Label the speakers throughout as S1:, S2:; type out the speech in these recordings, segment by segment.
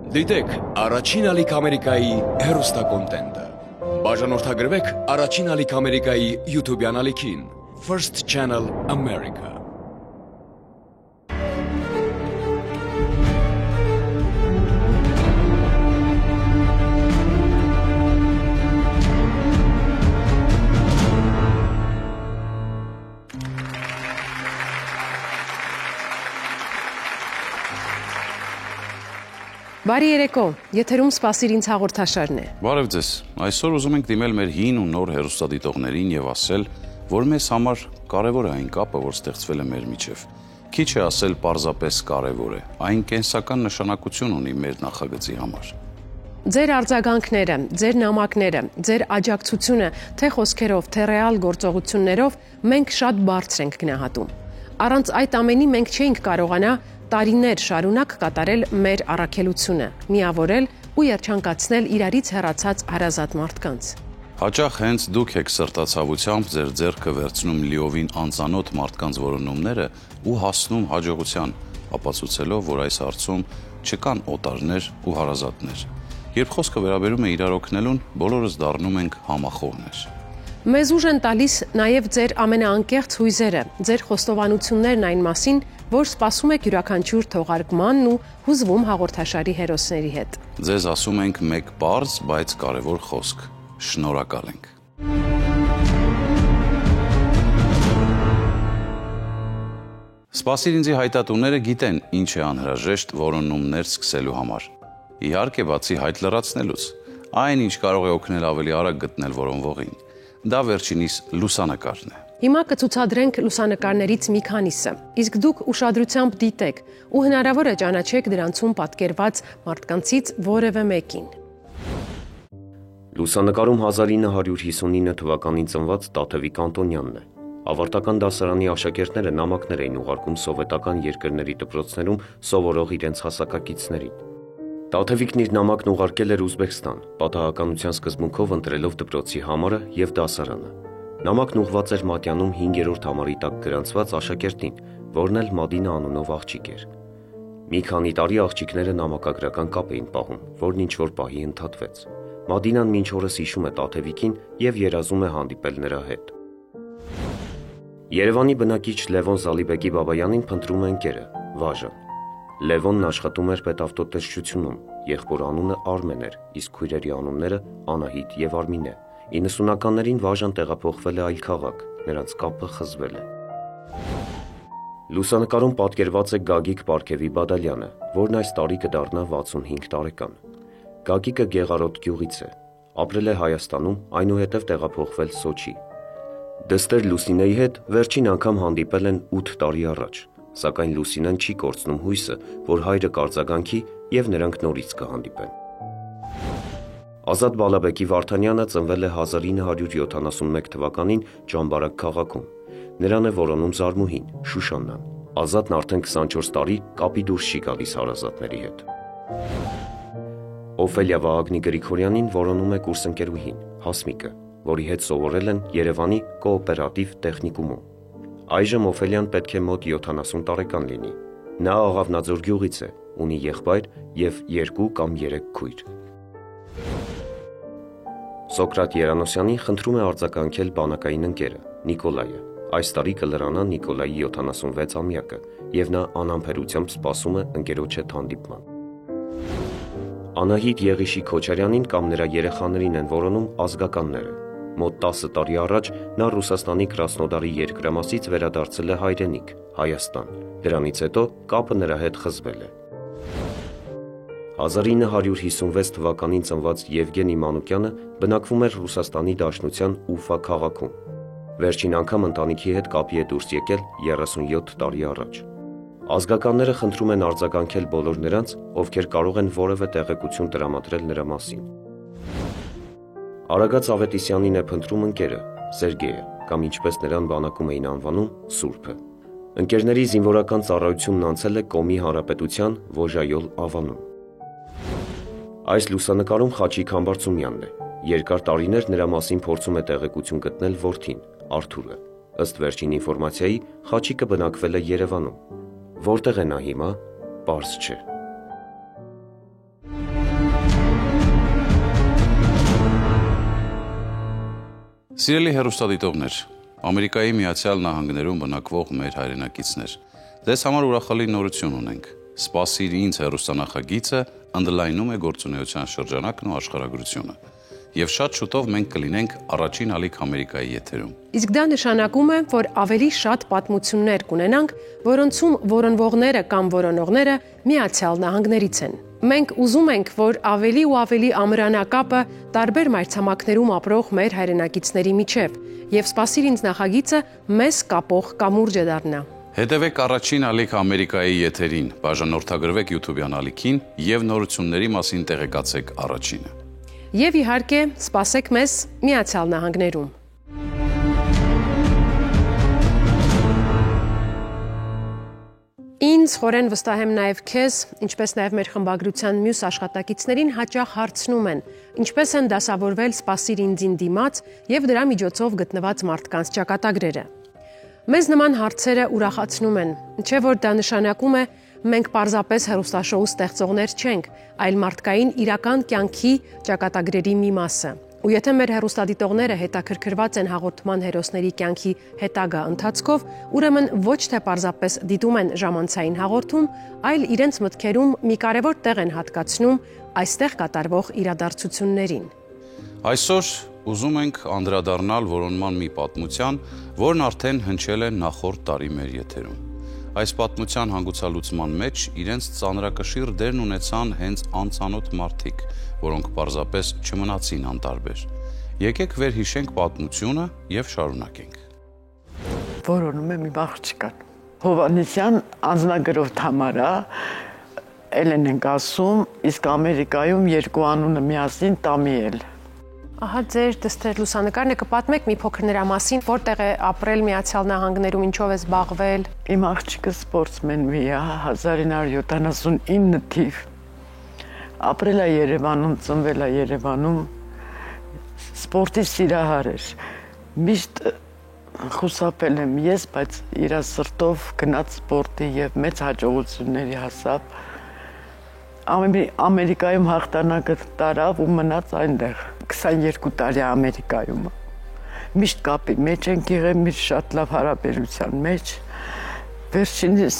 S1: Դիտեք առաջին ալիք Ամերիկայի հեռուստակոնտենտը։ Բաժանորդագրվեք առաջին ալիք Ամերիկայի YouTube-յան ալիքին First Channel America։
S2: Բարի երեկո, եթերում սպասիր ինձ հաղորդաշարն է։
S3: Բարև ձեզ, այսօր ուզում ենք դիմել մեր հին ու նոր հեռուստադիտողներին եւ ասել, որ մեզ համար կարևոր է այն կապը, որ ստեղծվել է մեր միջև։ Քիչ է ասել պարզապես կարևոր է, այն կենսական նշանակություն ունի մեր նախագծի համար։
S2: Ձեր արձագանքները, ձեր նամակները, ձեր աջակցությունը, թե խոսքերով, թե ռեալ գործողություններով մենք շատ բարձր ենք գնահատում։ Առանց այդ ամենի մենք չէինք կարողանա տարիներ շարունակ կատարել մեր առաքելությունը, միավորել ու երջանկացնել իրարից հեռացած հարազատ մարդկանց։
S3: Հաճախ հենց դուք եք սրտացավությամբ ձեր ձեռքը վերցնում լիովին անծանոթ մարդկանց որոնումները ու հասնում հաջողության, ապացուցելով, որ այս հարցում չկան օտարներ ու հարազատներ։ Երբ խոսքը վերաբերում է իրար օգնելուն, բոլորս դառնում ենք համախոհներ։
S2: Մեզ ուժ են տալիս նաև ձեր ամենաանկեղծ հույզերը, ձեր խոստովանություններն այն մասին, որ սպասում եք յուրաքանչյուր թողարկմանն ու հուզվում հաղորդաշարի հերոսների հետ։
S3: Ձեզ ասում ենք մեկ պարզ, բայց կարևոր խոսք. շնորհակալ ենք։ Սպասիր ինձի հայտատուները գիտեն ինչ է անհրաժեշտ որոնումներ սկսելու համար։ Իհարկե, բացի հայտ լրացնելուց, այն ինչ կարող է օգնել ավելի արագ գտնել որոնվողին, դա վերջինիս լուսանկարն է։
S2: Հիմա կցուցադրենք լուսանկարներից մի քանիսը, իսկ դուք ուշադրությամբ դիտեք ու հնարավոր է ճանաչեք դրանցում պատկերված մարդկանցից որևէ մեկին։
S4: Լուսանկարում 1959 թվականին ծնված Տաթևիկ Անտոնյանն է։ Ավարտական դասարանի աշակերտները նամակներ էին ուղարկում սովետական երկրների դպրոցներում սովորող իրենց հասակակիցներին։ Տաթևիկն իր նամակն ուղարկել էր Ուզբեկստան, պատահականության սկզբունքով ընտրելով դպրոցի համարը եւ դասարանը։ Նամակն ուղղված էր Մատյանում 5-րդ համարի տակ գրանցված աշակերտին, որն էլ Մադինա անունով աղջիկ էր։ Մի քանի տարի աղջիկները նամակագրական կապ էին պահում, որն ինչ-որ պահի ընդհատվեց։ Մադինան մինչ օրս հիշում է Տաթևիկին եւ երազում է հանդիպել նրա հետ։ Երևանի բնակիչ Լևոն Զալիբեկի Բաբայանին փնտրում է ընկերը՝ Վաժան։ Լևոնն աշխատում էր պետավտոտեսչությունում, եղբոր անունը Արմեն էր, իսկ քույրերի անունները Անահիտ եւ Արմինե։ 90-ականներին Վաժան տեղափոխվել է այլ քաղաք, նրանց կապը խզվել է։ Լուսանկարում պատկերված է Գագիկ Պարքևի Բադալյանը, որն այս տարի կդառնա 65 տարեկան։ Գագիկը Գեղարոտ գյուղից է, ապրել է Հայաստանում, այնուհետև տեղափոխվել Սոչի։ Դստեր Լուսինեի հետ վերջին անգամ հանդիպել են 8 տարի առաջ, սակայն Լուսինեն չի կորցնում հույսը, որ հայրը կարձագանքի եւ նրանք նորից կհանդիպեն։ Ազատ Բալաբեկի Վարդանյանը ծնվել է 1971 թվականին Ճամբարակ քաղաքում։ Նրան է որոնում Զարմուհին, Շուշաննան։ Ազատն արդեն 24 տարի կապի դուրս չի գալիս հարազատների հետ։ Օֆելիա Վահագնի Գրիգորյանին որոնում է կուրսընկերուհին, Հասմիկը, որի հետ սովորել են Երևանի կոոպերատիվ տեխնիկումում։ Այժմ Օֆելիան պետք է մոտ 70 տարեկան լինի։ Նա Աղավնաձոր գյուղից է, ունի եղբայր եւ 2 կամ 3 քույր։ Սոկրատ Երանոսյանին խնդրում է արձագանքել բանակային ընկերը Նիկոլայը։ Այս տարի կլրանա Նիկոլայի 76-ամյակը եւ նա անհամբերությամբ սպասում է ընկերոջ հետ հանդիպման։ Անահիտ Եղիշի Քոչարյանին կամ նրա երեխաներին են որոնում ազգականները։ Մոտ 10 տարի առաջ նա Ռուսաստանի Կրասնոդարի երկրամասից վերադարձել է հայրենիք, Հայաստան։ Դրանից հետո կապը նրա հետ խզվել է։ 1956 թվականին ծնված Եվգենի Մանուկյանը բնակվում էր Ռուսաստանի Դաշնության Ուֆա քաղաքում։ Վերջին անգամ ընտանիքի հետ կապի է դուրս եկել 37 տարի առաջ։ Ազգականները խնդրում են արձագանքել բոլոր նրանց, ովքեր կարող են որևէ տեղեկություն տրամադրել նրա մասին։ Արագած Ավետիսյանին է փնտրում ընկերը, Սերգեյը, կամ ինչպես նրան բանակում էին անվանում, Սուրբը։ Ընկերների զինվորական ծառայությունն անցել է Կոմի Հանրապետության Վոժայոլ ավանում։ Այս լուսանկարում Խաչիկ Համբարձումյանն է։ Երկար տարիներ նրա մասին փորձում է տեղեկություն գտնել որդին, Արթուրը։ Ըստ վերջին ինֆորմացիայի, Խաչիկը բնակվել է Երևանում։ Որտեղ է նա հիմա, պարզ չէ։
S3: Սիրելի հեռուստադիտողներ, Ամերիկայի Միացյալ Նահանգներում բնակվող մեր հայրենակիցներ, ձեզ համար ուրախալի նորություն ունենք։ Սպասիր ինձ հեռուստանախագիծը ընդլայնում է գործունեության շրջանակն ու աշխարհագրությունը։ Եվ շատ շուտով մենք կլինենք առաջին ալիք Ամերիկայի եթերում։
S2: Իսկ դա նշանակում է, որ ավելի շատ պատմություններ կունենանք, որոնցում որոնվողները կամ որոնողները Միացյալ Նահանգներից են։ Մենք ուզում ենք, որ ավելի ու ավելի ամրանակապը տարբեր մայրցամաքներում ապրող մեր հայրենակիցների միջև, եւ սպասիր ինձ նախագիծը մեզ կապող կամուրջը դառնա։
S3: Հետևեք առաջին ալիք Ամերիկայի եթերին, բաժանորդագրվեք YouTube-յան ալիքին եւ նորությունների մասին տեղեկացեք առաջինը։
S2: Եվ իհարկե, սպասեք մեզ Միացյալ Նահանգներում։ Ինձ խորեն վստահ եմ նաև քեզ, ինչպես նաև մեր խմբագրության մյուս աշխատակիցներին հաճախ հարցնում են, ինչպես են դասավորվել սպասիր ինձին դիմաց եւ դրա միջոցով գտնված մարդկանց ճակատագրերը։ Մեզ նման հարցերը ուրախացնում են, չէ՞ որ դա նշանակում է մենք պարզապես հեռուստաշոու ստեղծողներ չենք, այլ մարդկային իրական կյանքի ճակատագրերի մի մասը։ Ու եթե մեր հեռուստադիտողները հետաքրքրված են հաղորդման հերոսների կյանքի հետագա ընթացքով, ուրեմն ոչ թե պարզապես դիտում են ժամանցային հաղորդում, այլ իրենց մտքերում մի կարևոր տեղ են հատկացնում այստեղ կատարվող իրադարձություններին։
S3: Այսօր ուզում ենք անդրադառնալ որոնման մի պատմության, որն արդեն հնչել է նախորդ տարի մեր եթերում։ Այս պատմության հանգուցալուծման մեջ իրենց ծանրակշիռ դերն ունեցան հենց անծանոթ մարդիկ, որոնք պարզապես չմնացին անտարբեր։ Եկեք վերհիշենք պատմությունը եւ շարունակենք։
S5: Որոնում է մի աղջկան։ Հովանեսյան անձնագրով Թամարա, Էլեն ենք ասում, իսկ Ամերիկայում երկու անունը միասին Տամիել։
S2: Ահա ձեր դստեր լուսանկարն է, կպատմեք մի փոքր նրա մասին, որտեղ է ապրել Միացյալ Նահանգներում, ինչով է զբաղվել։
S5: Իմ աղջիկը սպորտսմեն մի է, 1979 թիվ։ Ապրել է Երևանում, ծնվել է Երևանում, սպորտի սիրահար էր։ Միշտ խուսափել եմ ես, բայց իր սրտով գնաց սպորտի եւ մեծ հաջողությունների հասավ։ Ամերիկայում հաղթանակը տարավ ու մնաց այնտեղ։ 22 տարի Ամերիկայում։ Միշտ կապի մեջ ենք եղել, միշտ շատ լավ հարաբերության մեջ։ Վերջինս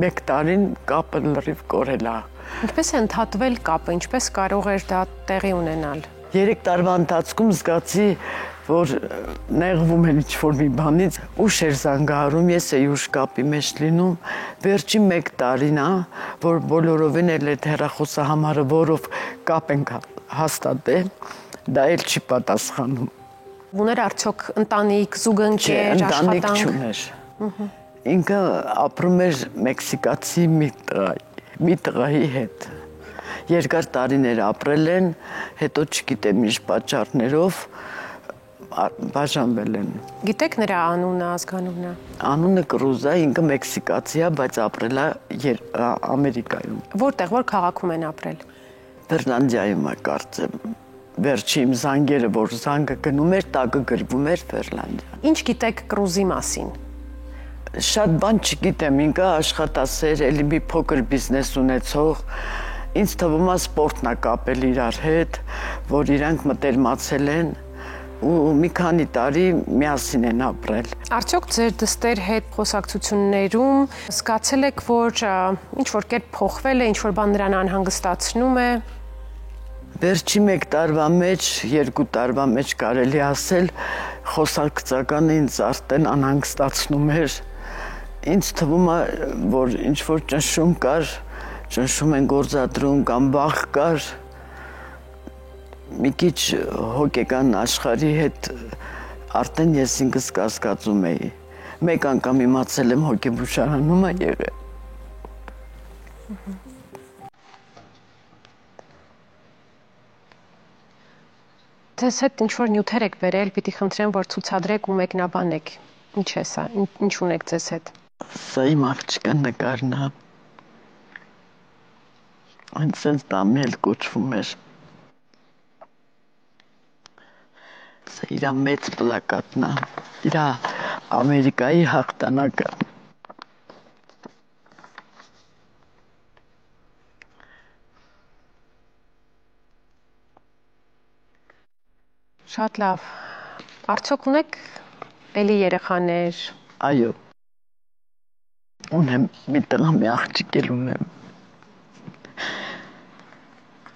S5: 1 տարին կապը լրիվ կորել է։
S2: Ինչպես է ընդհատվել կապը, ինչպես կարող էր դա տեղի ունենալ։
S5: 3 տարվա ընթացքում զգացի, որ նեղվում եմ ինչ-որ մի բանից, ուշ էր զանգահարում, ես էի ուշ կապի մեջ լինում, վերջին 1 տարին է, որ բոլորովին էլ այդ հեռախոսահամարը, որով կապ ենք հաստատել, դա էլ չի պատասխանում։
S2: Ուներ արդյոք ընտանիք, զուգընկեր, աշխատանք։
S5: Ընտանիք չուներ։ Ինքը ապրում էր մեքսիկացի մի տղայի հետ։ Երկար տարիներ ապրել են, հետո չգիտեմ ինչ պատճառներով բաժանվել են։
S2: Գիտեք նրա անունը, ազգանունը։
S5: Անունը Կրուզա, ինքը մեքսիկացի է, բայց ապրել է Ամերիկայում։
S2: Որտեղ, որ քաղաքում են ապրել։
S5: Վերլանդիայում է կարծեմ։ Վերջի իմ զանգերը, որ զանգը գնում էր, տակը գրվում էր Վերլանդիա։
S2: Ինչ գիտեք Կրուզի մասին։
S5: Շատ բան չգիտեմ, ինքը աշխատասեր, էլի մի փոքր բիզնես ունեցող, ինձ թվում է սպորտն է կապել իրար հետ, որ իրանք մտերմացել են ու մի քանի տարի միասին են ապրել։
S2: Արդյոք ձեր դստեր հետ խոսակցություններում զգացել եք, որ ինչ-որ կերպ փոխվել է, ինչ-որ բան նրան անհանգստացնում է։
S5: Վերջի 1 տարվա մեջ, 2 տարվա մեջ կարելի ասել, խոսակցականը ինձ արդեն անհանգստացնում էր։ Ինձ թվում է, որ ինչ-որ ճնշում կար, ճնշում են գործադրում կամ վախ կար, մի քիչ հոգեկան աշխարհի հետ արդեն ես ինքս կասկածում էի։ Մեկ անգամ իմացել եմ հոգեբուժարանում է եղել։
S2: Ձեզ հետ ինչ-որ նյութեր եք բերել, պիտի խնդրեմ, որ ցուցադրեք ու մեկնաբանեք։ Ինչ է սա, ինչ ունեք ձեզ հետ։
S5: Սա իմ աղջկա նկարն է։ Այն սենց Տամիել կոչվում էր։ Սա իր մեծ պլակատն է, իր Ամերիկայի հաղթանակը։
S2: Շատ լավ։ Արդյոք ունեք էլի երեխաներ։
S5: Այո։ Ունեմ մի տղա, մի աղջիկ էլ ունեմ։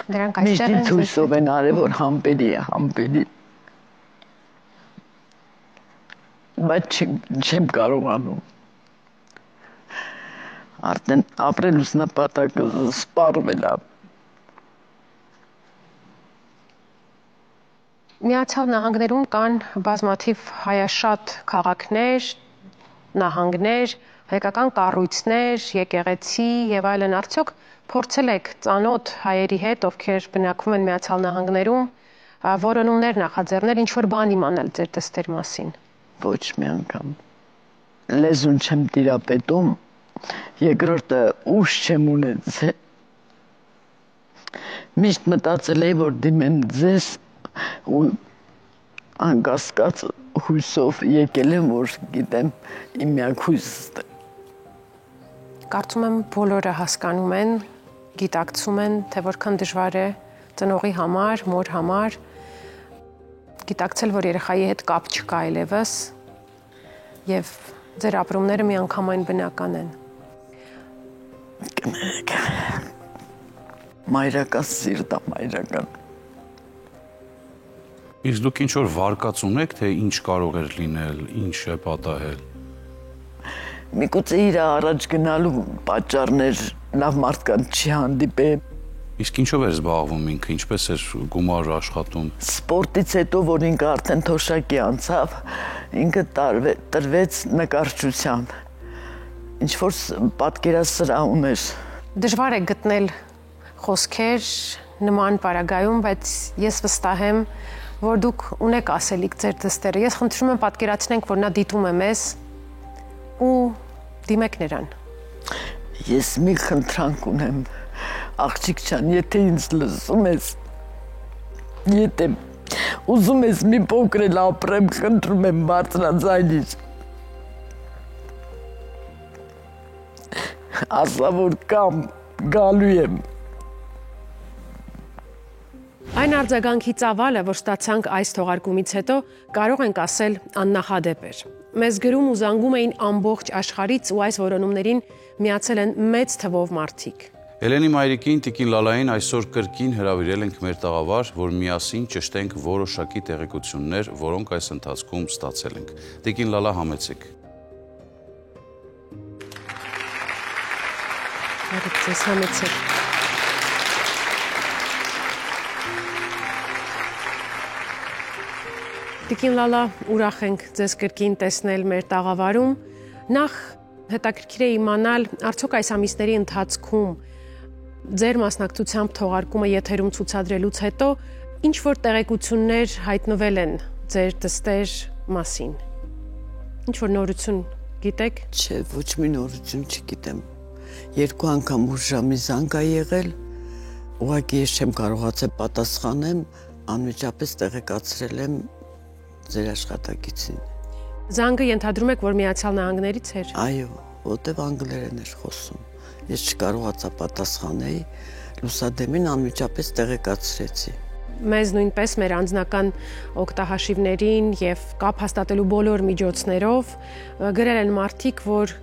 S2: Դրանք այստեղ են։
S5: Միշտ հույսով են արել, որ համբերի է, համբերի։ Բայց չեմ կարողանում։ Արդեն ապրելուց նպատակը սպառվել է։
S2: Միացյալ Նահանգներում կան բազմաթիվ հայաշատ քաղաքներ, նահանգներ, հայկական կառույցներ, եկեղեցի եւ այլն։ Արդյոք փորձել եք ծանոթ հայերի հետ, ովքեր բնակվում են Միացյալ Նահանգներում, որոնումներ նախաձեռնել, ինչ որ բան իմանալ ձեր դստեր մասին։
S5: Ոչ մի անգամ։ Լեզուն չեմ տիրապետում, երկրորդը ուժ չեմ ունեցել։ Միշտ մտածել էի, որ դիմեմ ձեզ ու անկասկած հույսով եկել եմ, որ գիտեմ իմ միակ հույսը։
S2: Կարծում եմ բոլորը հասկանում են, գիտակցում են, թե որքան դժվար է ծնողի համար, մոր համար գիտակցել, որ երեխայի հետ կապ չկա այլևս եւ ձեր ապրումները միանգամայն բնական են։
S5: Կներեք, մայրական սիրտ է, մայրական։
S3: Իսկ դուք ինչ որ վարկած ունեք, թե ինչ կարող էր լինել, ինչ է պատահել։
S5: Միգուցե իր առաջ գնալու պատճառներ լավ մարդկանց չի հանդիպել։
S3: Իսկ ինչով էր զբաղվում ինքը, ինչպես էր գումար աշխատում։
S5: Սպորտից հետո, որ ինքը արդեն թոշակի անցավ, ինքը տրվեց նկարչության։ Ինչ որ պատկերասրահ ուներ։
S2: Դժվար է գտնել խոսքեր նման պարագայում, բայց ես վստահ եմ, որ դուք ունեք ասելիք ձեր դստերը։ Ես խնդրում եմ պատկերացնենք, որ նա դիտում է մեզ ու դիմեք նրան։
S5: Ես մի խնդրանք ունեմ, աղջիկ ջան, եթե ինձ լսում ես, եթե ուզում ես մի փոքր էլ ապրեմ, խնդրում եմ բարձրաձայնից։ Ասա, որ կամ գալու եմ։
S2: Այն արձագանքի ծավալը, որ ստացանք այս թողարկումից հետո, կարող ենք ասել աննախադեպ էր։ Մեզ գրում ու զանգում էին ամբողջ աշխարհից ու այս որոնումներին միացել են մեծ թվով մարդիկ։
S3: Էլենի մայրիկին Տիկին Լալային այսօր կրկին հրավիրել ենք մեր տաղավար, որ միասին ճշտենք որոշակի տեղեկություններ, որոնք այս ընթացքում ստացել ենք։ Տիկին Լալա, համեցեք։
S2: Ձեզ համեցեք։ Տիկին Լալա, ուրախ ենք ձեզ կրկին տեսնել մեր տաղավարում։ Նախ հետաքրքիր է իմանալ, արդյոք այս ամիսների ընթացքում ձեր մասնակցությամբ թողարկումը եթերում ցուցադրելուց հետո ինչ որ տեղեկություններ հայտնվել են ձեր դստեր մասին։ Ինչ որ նորություն գիտեք։
S5: Չէ, ոչ մի նորություն չգիտեմ։ Երկու անգամ ուժամի զանգ է եղել, ուղղակի ես չեմ կարողացել պատասխանեմ, անմիջապես տեղեկացրել եմ ձեր աշխատակիցին։
S2: Զանգը ենթադրում եք, որ Միացյալ Նահանգներից էր։
S5: Այո, որտև անգլերեն էր խոսում։ Ես չկարողացա պատասխանել, լուսադեմին անմիջապես տեղեկացրեցի։
S2: Մեզ նույնպես մեր անձնական օգտահաշիվներին եւ կապ հաստատելու բոլոր միջոցներով գրել են մարդիկ, որ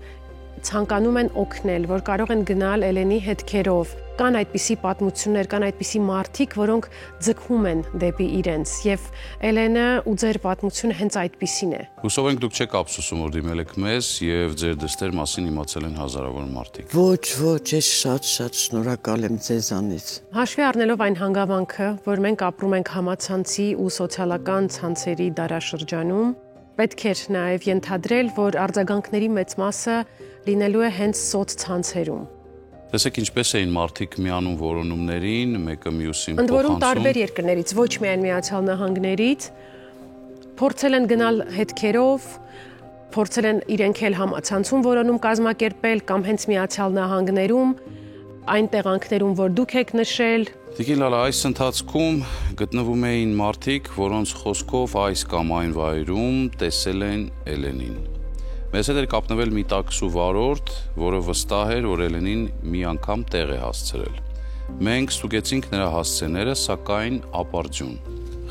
S2: ցանկանում են օգնել, որ կարող են գնալ Էլենի հետքերով։ Կան այդպիսի պատմություններ, կան այդպիսի մարդիկ, որոնք ձգում են դեպի իրենց եւ Էլենը ու ձեր պատմությունը հենց այդպիսին է։
S3: Հուսով ենք դուք չեք ափսոսում, որ դիմել եք մեզ եւ ձեր դստեր մասին իմացել են հազարավոր մարդիկ։
S5: Ոչ, ես շատ շնորհակալ եմ ձեզանից։
S2: Հաշվի առնելով այն հանգամանքը, որ մենք ապրում ենք համացանցի ու սոցիալական ցանցերի դարաշրջանում, պետք է նաեւ ենթադրել, որ արձագանքների մեծ մասը լինելու է հենց սոցցանցերում։
S3: Տեսեք ինչպես էին մարդիկ միանում որոնումներին, մեկը մյուսին փոխանցում։
S2: Ընդ որում տարբեր երկրներից, ոչ միայն Միացյալ Նահանգներից, փորձել են գնալ հետքերով, փորձել են իրենք էլ համացանցում որոնում կազմակերպել կամ հենց Միացյալ Նահանգներում, այն տեղանքներում, որ դուք եք նշել։
S3: Տիկին Լալա, այս ընթացքում գտնվում էին մարդիկ, որոնց խոսքով այս կամ այն վայրում տեսել են Էլենին։ Մեզ հետ էր կապնվել մի տաքսու վարորդ, որը վստահ էր, որ Էլենին մի անգամ տեղ է հասցրել։ Մենք ստուգեցինք նրա հասցեները, սակայն ապարդյուն։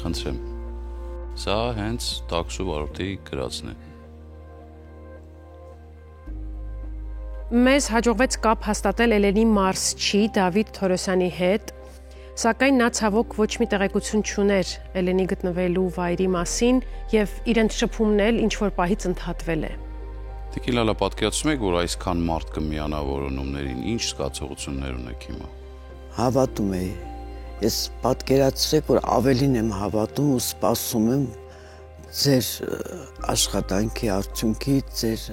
S3: Խնդրեմ։ Սա հենց տաքսու վարորդի գրածն է։
S2: Մեզ հաջողվեց կապ հաստատել Էլենի մարզչի Դավիթ Թորոսյանի հետ, սակայն նա ցավոք ոչ մի տեղեկություն չուներ Էլենի գտնվելու վայրի մասին եւ իրենց շփումն էլ ինչ-որ պահից ընդհատվել է։
S3: Տիկին Լալա, պատկերացնում եք, որ այսքան մարդ կմիանա որոնումներին, ինչ զգացողություններ ունեք հիմա։
S5: Հավատում էի։ Ես պատկերացրեք, որ ավելին եմ հավատում ու սպասում եմ ձեր աշխատանքի արդյունքից, ձեր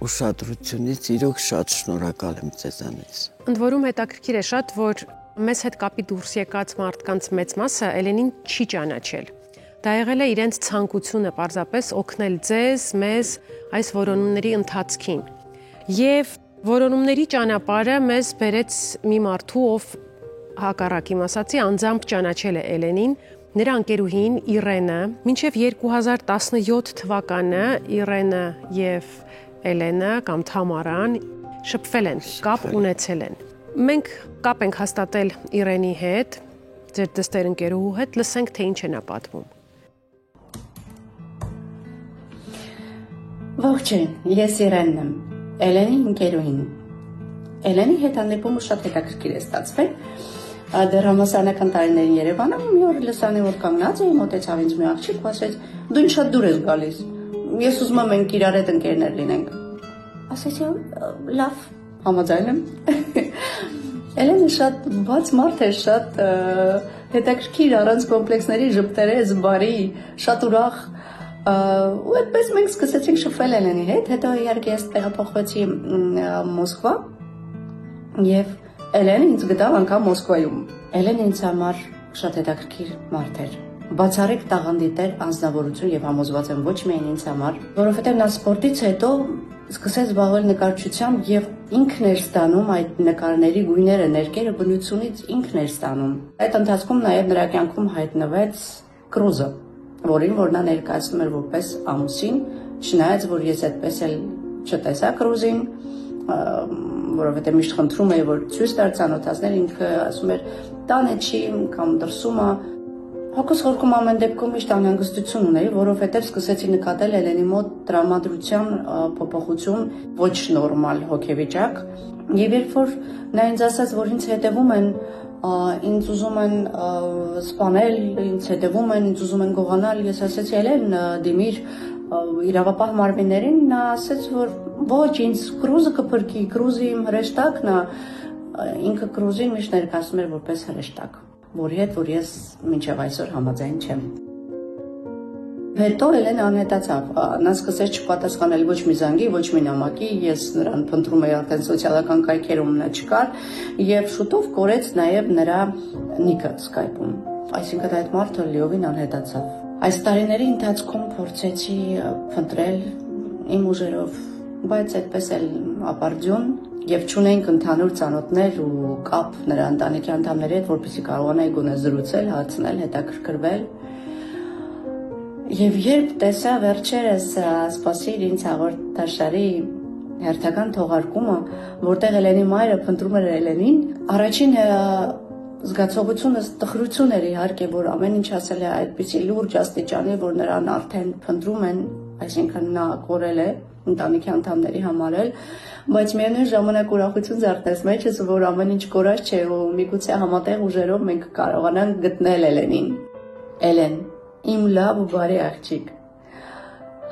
S5: ուշադրությունից, իրոք շատ շնորհակալ եմ ձեզանից։
S2: Ընդ որում հետաքրքիր է շատ, որ մեզ հետ կապի դուրս եկած մարդկանց մեծ մասը Էլենին չի ճանաչել։ Դա եղել է իրենց ցանկությունը պարզապես օգնել ձեզ, մեզ այս որոնումների ընթացքին։ Եվ որոնումների ճանապարհը մեզ բերեց մի մարդու, ով հակառակ իմ ասացի անձամբ ճանաչել է Էլենին, նրա ընկերուհին Իրենը, մինչև 2017 թվականը Իրենը եւ Էլենը կամ Թամարան շփվել են, կապ ունեցել են։ Մենք կապ ենք հաստատել Իրենի հետ, ձեր դստեր ընկերուհու հետ, լսենք թե ինչ է նա պատմում։
S6: Ողջույն, ես Իրենն եմ, Էլենի ընկերուհին։ Էլենի հետ հանդիպումը շատ հետաքրքիր է ստացվել։ Դեռ համալսարանական տարիներին Երևանում մի օր լսանի որ կանգնած էի, մոտեցավ ինձ մի աղջիկ ու ասեց. «Դու ինչ շատ դուր ես գալիս։ Ես ուզում եմ մենք իրար հետ ընկերներ լինենք»։ Ասեցի, լավ, համաձայն եմ։ Էլենը շատ բաց մարդ է, շատ հետաքրքիր, առանց կոմպլեքսների, ժպտեր է, զբարի, շատ ուրախ։ Ու այդպես մենք սկսեցինք շփվել Էլենի հետ, հետո իհարկե ես տեղափոխվեցի Մոսկվա եւ Էլենը ինձ գտավ անգամ Մոսկվայում։ Էլենը ինձ համար շատ հետաքրքիր մարդ էր։ Բացառիկ տաղանդի տեր անձնավորություն եւ համոզված եմ ոչ միայն ինձ համար, որովհետեւ նա սպորտից հետո սկսեց զբաղվել նկարչությամբ եւ ինքն էր ստանում այդ նկարների գույները, ներկերը բնությունից ինքն էր ստանում։ Այդ ընթացքում նաեւ նրա կյանքում հայտնվեց Կրուզը, որին որ նա ներկայացնում էր որպես ամուսին, չնայած որ ես այդպես էլ չտեսա Կրուզին, որովհետեւ միշտ խնդրում էի որ ցույց տար ցանոթացնել, ինքը ասում էր տանը չի կամ դրսում է։ Հոգուս խորքում ամեն դեպքում միշտ անհանգստություն ունեի, որովհետև սկսեցի նկատել Էլենի մոտ տրամադրության փոփոխություն, ոչ նորմալ հոգեվիճակ, եւ երբ որ նա ինձ ասաց, որ ինձ հետևում են, ինձ ուզում են սպանել, ինձ հետևում են, ինձ ուզում են գողանալ, ես ասեցի Էլեն, դիմիր իրավապահ մարմիններին, նա ասաց, որ ոչ, ինձ Կրուզը կփրկի, Կրուզը իմ հրեշտակն է, ինքը Կրուզին միշտ ներկայացնում էր որպես հրեշտակ, որի հետ որ ես մինչև այսօր համաձայն չեմ։ Հետո Էլենը անհետացավ, նա սկսեց չպատասխանել ոչ մի զանգի, ոչ մի նամակի, ես նրան փնտրում էի արդեն սոցիալական կայքերում, նա չկար, եւ շուտով կորեց նաեւ նրա նիկը Skype-ում, այսինքն այդ մարդը լիովին անհետացավ։ Այս տարիների ընթացքում փորձեցի փնտրել իմ ուժերով, բայց այդպես էլ ապարդյուն եւ չունենք ընդհանուր ծանոթներ ու կապ նրա ընտանիքի անդամների հետ, որպեսզի կարողանայի գոնե զրուցել, հարցնել, հետաքրքրվել։ Եվ երբ տեսա վերջերս սպասիր ինձ հաղորդաշարի հերթական թողարկումը, որտեղ Էլենի մայրը փնտրում էր Էլենին, առաջին զգացողությունս տխրություն էր իհարկե, որ ամեն ինչ ասել է այդպիսի լուրջ աստիճանի, որ նրան արդեն փնտրում են, այսինքն նա կորել է, ընտանիքի անդամների համար էլ, բայց միևնույն ժամանակ ուրախություն զարթեց մեջս, որ ամեն ինչ կորած չէ ու միգուցե համատեղ ուժերով մենք կարողանանք գտնել Էլենին։ Էլեն, իմ լավ ու բարի աղջիկ,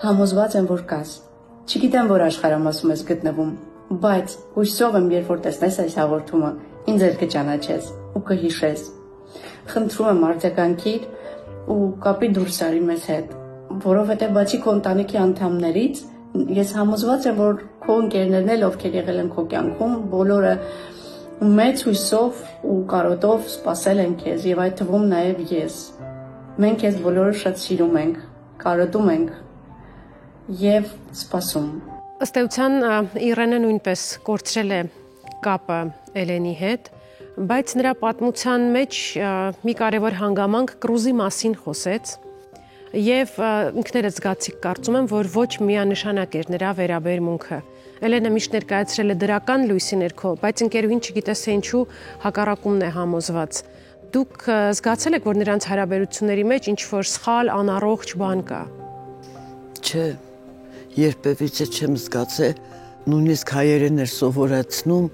S6: համոզված եմ, որ կաս։ Չգիտեմ, որ աշխարհամասում ես գտնվում, բայց հույսով եմ, երբ որ տեսնես այս հաղորդումը, ինձ էլ կճանաչես ու կհիշես։ Խնդրում եմ արձագանքիր ու կապի դուրս արի մեզ հետ, որովհետև բացի քո ընտանիքի անդամներից, ես համոզված եմ, որ քո ընկերներն էլ ովքեր եղել են քո կյանքում, բոլորը մեծ հույսով ու կարոտով սպասել են քեզ եւ այդ թվում նաեւ ես։ Մենք քեզ բոլորը շատ սիրում ենք, կարոտում ենք եւ սպասում։
S2: Ըստ էության Իրենը նույնպես կորցրել է կապը Էլենի հետ, բայց նրա պատմության մեջ մի կարևոր հանգամանք Կրուզի մասին խոսեց եւ ինքներս զգացիք կարծում եմ, որ ոչ միանշանակ էր նրա վերաբերմունքը։ Էլենը միշտ ներկայացրել է դրական լույսի ներքո, բայց ընկերուհին չգիտես թե ինչու հակառակումն է համոզված։ Դուք զգացել եք, որ նրանց հարաբերությունների մեջ ինչ-որ սխալ, անառողջ բան կա։
S5: Չէ, երբևիցե չեմ զգացել, նույնիսկ հայերեն էր սովորացնում,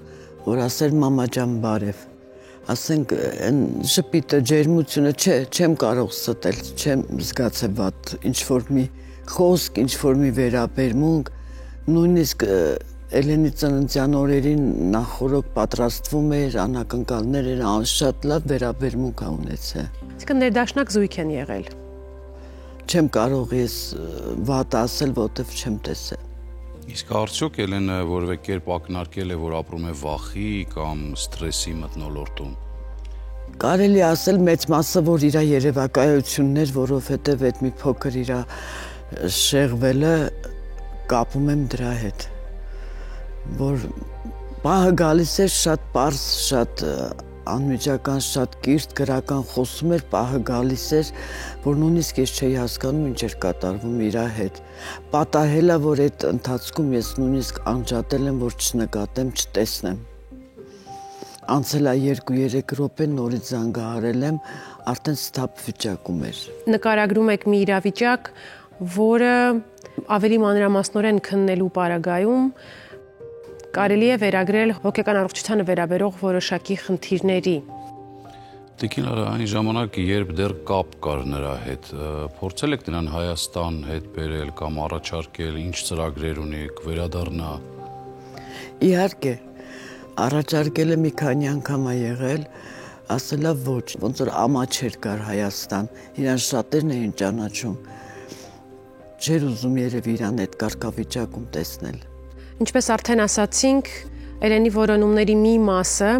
S5: որ ասել մամա ջան բարև։ Ասենք այն շփիտը, ջերմությունը չեմ կարող ստել, չեմ զգացել վատ, ինչ-որ մի խոսք, ինչ-որ մի վերաբերմունք, նույնիսկ Էլենի ծննդյան օրերին նախորոք պատրաստվում էր, անակնկալներ էր, շատ լավ վերաբերմունք ա ունեցել։
S2: Այսինքն ներդաշնակ զույգ են եղել։
S5: Չեմ կարող ես վատ ասել, որտեվ չեմ տեսել։
S3: Իսկ արդյոք Էլենը որևէ կերպ ակնարկել է, որ ապրում է վախի կամ սթրեսի մթնոլորտում։
S5: Կարելի ասել մեծ մասը, որ իր երևակայություններ, որովհետև այդ մի փոքր իր շեղվելը կապում եմ դրա հետ, որ պահը գալիս էր շատ պարզ, շատ անմիջական, շատ կիրթ գրական խոսում էր, պահը գալիս էր, որ նույնիսկ ես չէի հասկանում ինչ էր կատարվում իր հետ։ Պատահել է, որ այդ ընթացքում ես նույնիսկ անջատել եմ, որ չնկատեմ, չտեսնեմ։ Անցել է 2-3 րոպե, նորից զանգահարել եմ, արդեն ստապ վիճակում էր։
S2: Նկարագրում եք մի իրավիճակ, որը ավելի մանրամասնորեն քննելու պարագայում կարելի է վերագրել հոգեկան առողջությանը վերաբերող որոշակի խնդիրների։
S3: Տիկին Լարա, այն ժամանակ, երբ դեռ կապ կար նրա հետ, փորձել եք նրան Հայաստան հետ բերել կամ առաջարկել, ինչ ծրագրեր ունեք, վերադառնա։
S5: Իհարկե, առաջարկել է մի քանի անգամ ա եղել, ասելա ոչ, ոնց որ ամաչեր կար Հայաստան, իրան շատերն էին ճանաչում, չէր ուզում երևի իրան այդ կարգավիճակում տեսնել։
S2: Ինչպես արդեն ասացինք, Էլենի որոնումների մի մասը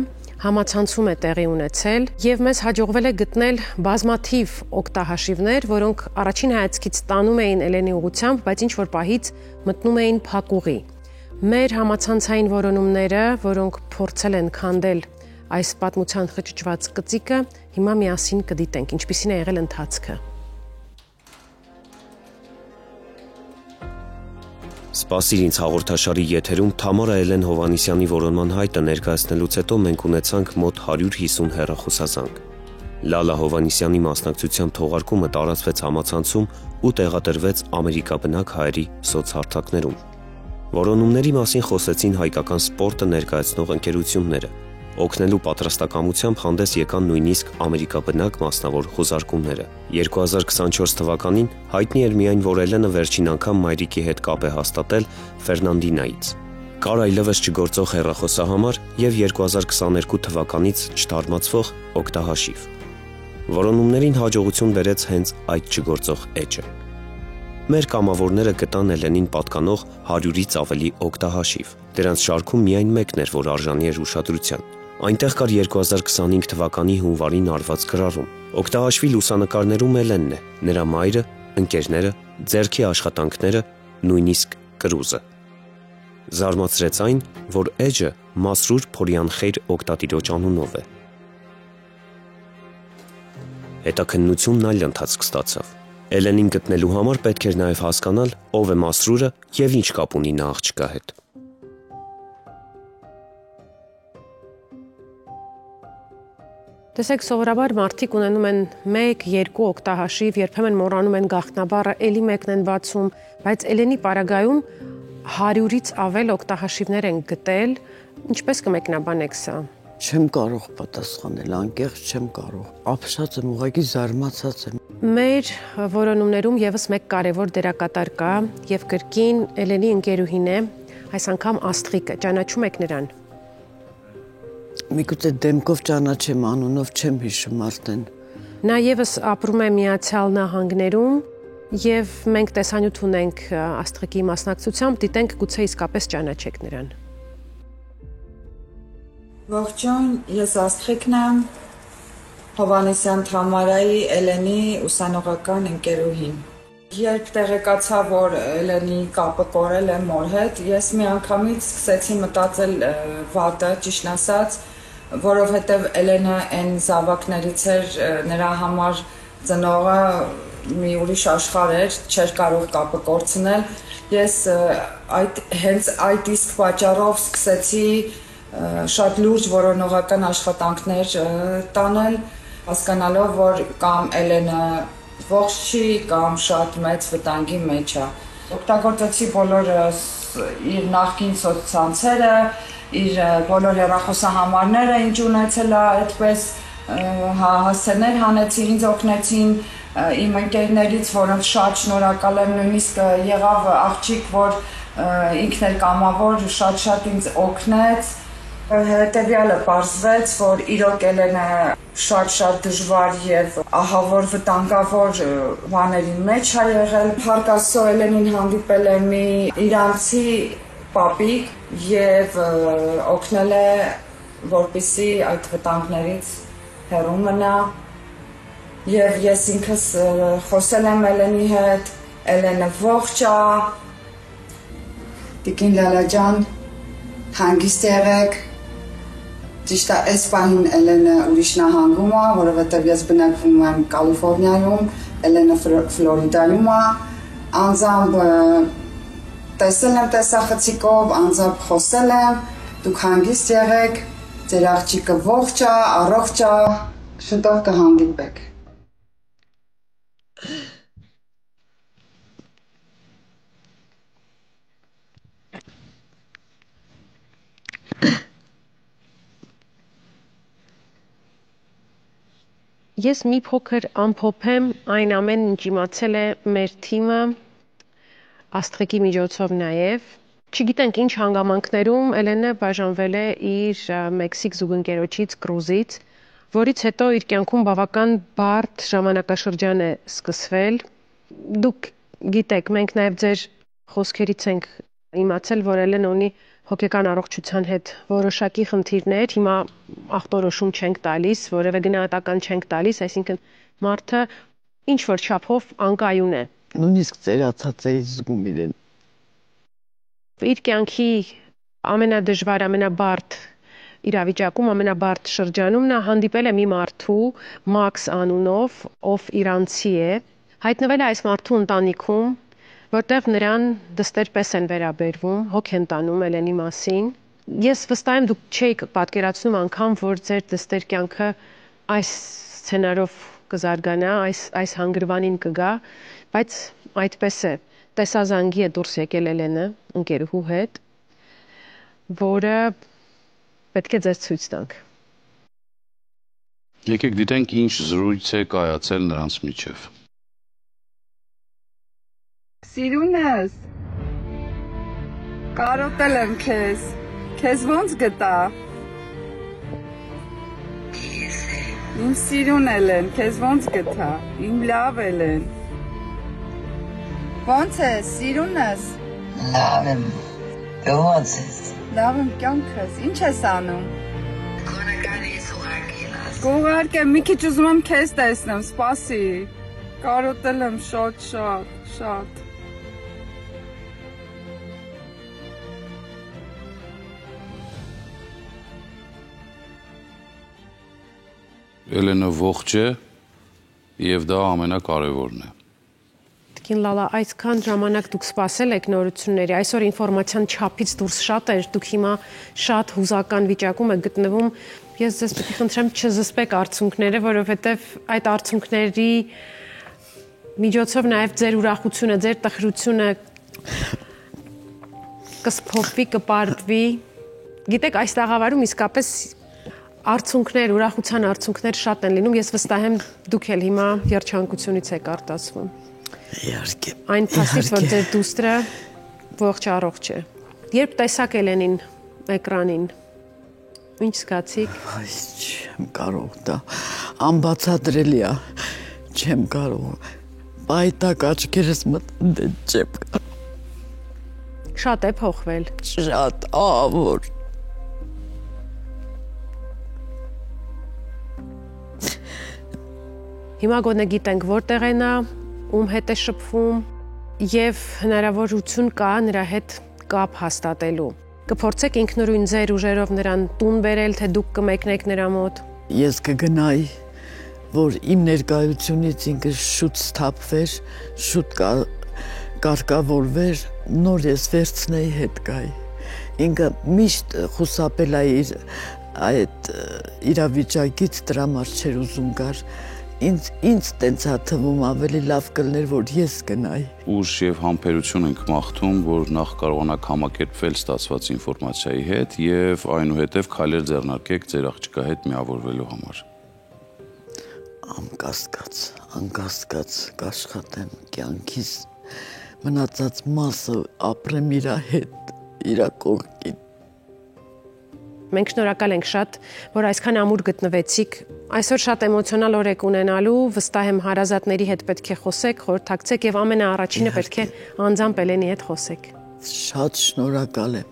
S2: համացանցում է տեղի ունեցել եւ մեզ հաջողվել է գտնել բազմաթիվ օգտահաշիվներ, որոնք առաջին հայացքից տանում էին Էլենի ուղղությամբ, բայց ինչ-որ պահից մտնում էին փակուղի։ Մեր համացանցային որոնումները, որոնք փորձել են քանդել այս պատմության խճճված կծիկը, հիմա միասին կդիտենք, ինչպիսին է եղել ընթացքը։
S4: Սպասիր ինձ հաղորդաշարի եթերում Թամարա Էլեն Հովհաննիսյանի որոնման հայտը ներկայացնելուց հետո մենք ունեցանք մոտ 150 հեռախոսազանգ։ Լալա Հովհաննիսյանի մասնակցությամբ թողարկումը տարածվեց համացանցում ու տեղադրվեց ամերիկաբնակ հայերի սոցհարթակներում։ Որոնումների մասին խոսեցին հայկական սպորտը ներկայացնող ընկերությունները։ Օգնելու պատրաստակամությամբ հանդես եկան նույնիսկ ամերիկաբնակ մասնավոր խոզարկումները։ 2024 թվականին հայտնի էր միայն, որ Էլենը վերջին անգամ մայրիկի հետ կապ է հաստատել Ֆերնանդինայից։ Կար այլևս չգործող հեռախոսահամար եւ 2022 թվականից չթարմացվող օգտահաշիվ։ Որոնումներին հաջողություն բերեց հենց այդ չգործող էջը։ Մեր կամավորները գտան Էլենին պատկանող 100-ից ավելի օգտահաշիվ։ Դրանց շարքում միայն մեկն էր, որ արժանի էր ուշադրության։ Այնտեղ կար 2025 թվականի հունվարին արված գրառում։ Օգտահաշվի լուսանկարներում Էլենն է, նրա մայրը, ընկերները, ձեռքի աշխատանքները, նույնիսկ կրուզը։ Զարմացրեց այն, որ էջը Մասրուր Փորյանխեյր օգտատիրոջ անունով է։ Հետաքննությունն այլ ընթացք ստացավ։ Էլենին գտնելու համար պետք էր նաև հասկանալ, ով է Մասրուրը եւ ինչ կապ ունի նա աղջկա հետ։
S2: Տեսեք, սովորաբար մարդիկ ունենում են 1-2 օգտահաշիվ, երբեմն մոռանում են գաղտնաբառը, էլի մեկն են բացում, բայց Էլենի պարագայում 100-ից ավել օգտահաշիվներ են գտել, ինչպես կմեկնաբանեք սա։
S5: Չեմ կարող պատասխանել, անկեղծ չեմ կարող։ Ապշած եմ, ուղղակի զարմացած եմ։
S2: Մեր որոնումներում եւս մեկ կարևոր դերակատար կա եւ կրկին Էլենի ընկերուհին է, այս անգամ Աստղիկը, ճանաչում եք նրան։
S5: Միգուցե դեմքով ճանաչեմ, անունով չեմ հիշում արդեն։
S2: Նա եւս ապրում է Միացյալ Նահանգներում եւ մենք տեսանյութ ունենք Աստղիկի մասնակցությամբ, դիտենք գուցե իսկապես ճանաչեք նրան։
S7: Ողջույն, ես Աստղիկն եմ, Հովհաննիսյան Թամարայի Էլենի ուսանողական ընկերուհին։ Երբ տեղեկացա, որ Էլենի կապը կորել է մոր հետ, ես միանգամից սկսեցի մտածել վատը, ճիշտն ասած, որովհետև Էլենը այն զավակներից էր, նրա համար ծնողը մի ուրիշ աշխարհ էր, չէր կարող կապը կորցնել։ Ես հենց այդ իսկ պատճառով սկսեցի շատ լուրջ որոնողական աշխատանքներ տանել, Հասկանալով, որ կամ Էլենը ողջ չի, կամ շատ մեծ վտանգի մեջ է։ Օգտագործեցի բոլոր իր նախկին սոցցանցերը, իր բոլոր հեռախոսահամարները, ինչ ունեցել է, այդպես հասցեներ հանեցի, ինձ օգնեցին իմ ընկերներից, որոնց շատ շնորհակալ եմ, նույնիսկ եղավ աղջիկ, որ ինքն էլ կամավոր շատ ինձ օգնեց։ Հետևյալը պարզվեց, որ իրոք Էլենը շատ դժվար եւ ահավոր վտանգավոր բաների մեջ է եղել։ Փառք Աստծո, Էլենին հանդիպել է մի իրանցի պապիկ եւ օգնել է, որպեսզի այդ վտանգներից հեռու մնա։ Եվ ես ինքս խոսել եմ Էլենի հետ, Էլենը ողջ է։ Տիկին Լալա ջան, հանգիստ եղեք։ Ճիշտ է, այս պահին Էլենը ուրիշ նահանգում է, որովհետև ես բնակվում եմ Կալիֆոռնիայում, Էլենը Ֆլորիդայում է, անձամբ տեսել եմ տեսախցիկով, անձամբ խոսել եմ, դուք հանգիստ եղեք, ձեր աղջիկը ողջ է, առողջ է, շուտով կհանդիպեք։
S2: Ես մի փոքր ամփոփեմ այն ամեն ինչ իմացել է մեր թիմը Աստղիկի միջոցով նաև։ Չգիտենք ինչ հանգամանքներում Էլենը բաժանվել է իր Մեքսիկ զուգընկերոջից Կրուզից, որից հետո իր կյանքում բավական բարդ ժամանակաշրջան է սկսվել։ Դուք գիտեք, մենք նաև ձեր խոսքերից ենք իմացել, որ Էլենը ունի հոգեկան առողջության հետ որոշակի խնդիրներ, հիմա ախտորոշում չենք տալիս, որևէ գնահատական չենք տալիս, այսինքն մարդը ինչ որ չափով անկայուն է։
S5: Նույնիսկ ծերացած էի զգում իրեն։
S2: Իր կյանքի ամենադժվար, ամենաբարդ իրավիճակում, ամենաբարդ շրջանում նա հանդիպել է մի մարդու, Մաքս անունով, ով իրանցի է, հայտնվել է այս մարդու ընտանիքում, որտեղ նրան դստեր պես են վերաբերվում, հոգ են տանում Էլենի մասին։ Ես վստահ եմ, դուք չեք պատկերացնում անգամ, որ ձեր դստեր կյանքը այս սցենարով կզարգանա, այս հանգրվանին կգա, բայց այդպես է։ Տեսազանգի է դուրս եկել Էլենը ընկերուհու հետ, որը պետք է ձեզ ցույց տանք։
S3: Եկեք դիտենք ինչ զրույց է կայացել նրանց միջև։
S7: Սիրունս, կարոտել եմ քեզ ոնց գտա։ Իմ սիրուն Էլեն, քեզ ոնց գտա, իմ լավ Էլեն։ Ոնց ես, սիրունս։
S8: Լավ եմ, դու ոնց ես։
S7: Լավ եմ, կյանքս, ինչ ես անում։
S8: Կորականի ես ուղարկել։
S7: Կուղարկեմ, մի քիչ ուզում եմ քեզ տեսնեմ, սպասի։ Կարոտել եմ շատ։
S3: Էլենը ողջ է եւ դա ամենակարևորն է։
S2: Տիկին Լալա, այսքան ժամանակ դուք սպասել եք նորությունների, այսօր ինֆորմացիան չափից դուրս շատ էր, դուք հիմա շատ հուզական վիճակում եք գտնվում։ Ես ձեզ պետք է խնդրեմ չզսպեք արդյունքները, որովհետև այդ արդյունքների միջոցով նաև ձեր ուրախությունը, ձեր տխրությունը կսփոփվի, կպարդվի։ Գիտեք, այս տաղավարում իսկապես արդյունքներ, ուրախության արդյունքներ շատ են լինում, ես վստահ եմ դուք էլ հիմա երջանկությունից եք արտասվում։
S5: Իհարկե։
S2: Այն փաստից, որ ձեր դուստրը ողջ առողջ է։ Երբ տեսաք Էլենին էկրանին, ինչ զգացիք։
S5: Այս չեմ կարող, դա անբացատրելի է, չեմ կարող։ Պայտակ աչքերս մտնել չեմ կարող։
S2: Շատ է փոխվել։
S5: Շատ ավոր։
S2: Հիմա գոնե գիտենք որտեղ է նա, ում հետ է շփվում եւ հնարավորություն կա նրա հետ կապ հաստատելու։ Կփորձեք ինքնուրույն ձեր ուժերով նրան տուն բերել, թե դուք կմեկնեք նրա մոտ։
S5: Ես կգնայի, որ իմ ներկայությունից ինքը շուտ սթափվեր, շուտ կարգավորվեր, նոր ես վերցնեի հետ գայի։ Ինքը միշտ խուսափել է իր այդ իրավիճակից դրա համար չէր ուզում գար։ Ինձ տենց հաթվում ավելի լավ կլներ, որ ես գնայի։
S3: Ուժ եւ համբերություն ենք մաղթում, որ նախ կարողանաք համակերպվել ստացված ինֆորմացիայի հետ եւ այնուհետեւ քայլեր ձեռնարկեք ձեր աղջկա հետ միավորվելու համար։ Անկասկած
S5: կաշխատեմ կյանքիս մնացած մասը ապրեմ իր հետ, իր կողքին։
S2: Մենք շնորհակալ ենք շատ, որ այսքան ամուր գտնվեցիք։ Այսօր շատ էմոցիոնալ օր եք ունենալու, վստահ եմ հարազատների հետ պետք է խոսեք, խորհրդակցեք եւ ամենաառաջինը պետք է անձամբ Էլենի հետ խոսեք։
S5: Շատ շնորհակալ եմ։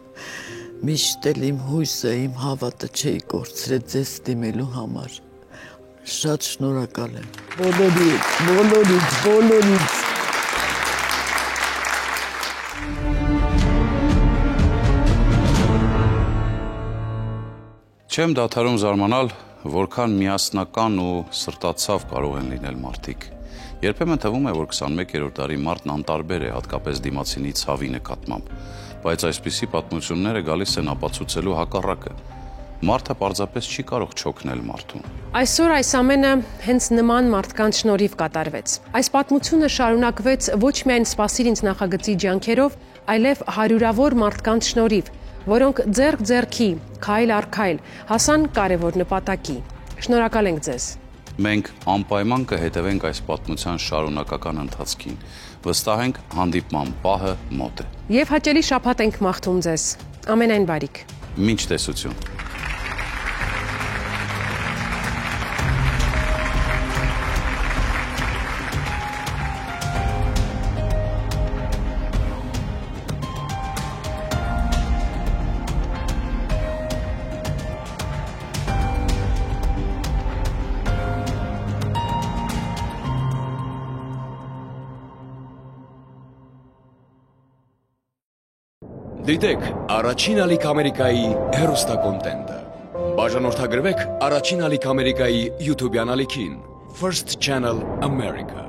S5: Միշտ էլ իմ հույսը, իմ հավատը չէի կորցրել ձեզ դիմելու համար։ Շատ շնորհակալ եմ։ Բոլորից։
S3: Չեմ դադարում զարմանալ, որքան միասնական ու սրտացավ կարող են լինել մարդիկ։ Երբեմն թվում է, որ 21-րդ դարի մարդն անտարբեր է, հատկապես դիմացինի ցավի նկատմամբ, բայց այսպիսի պատմությունները գալիս են ապացուցելու հակառակը։ Մարդը պարզապես չի կարող չօգնել մարդուն։
S2: Այսօր այս ամենը հենց նման մարդկանց շնորհիվ կատարվեց։ Այս պատմությունը շարունակվեց ոչ միայն «Սպասիր ինձ» նախագծի ջանքերով, այլև հարյուրավոր մարդկանց շնորհիվ, որոնք ձեռք ձեռքի, քայլ առ քայլ հասան կարևոր նպատակի։ Շնորհակալ ենք ձեզ։
S3: Մենք անպայման կհետևենք այս պատմության շարունակական ընթացքին։ Վստահ ենք հանդիպման պահը մոտ է։
S2: Եվ հաճելի շաբաթ ենք մաղթում ձեզ։ Ամենայն բարիք։
S3: Մինչ տեսություն։
S1: Դիտեք Առաջին ալիք Ամերիկայի հեռուստակոնտենտը։ Բաժանորդագրվեք Առաջին ալիք Ամերիկայի YouTube-յան ալիքին First Channel America։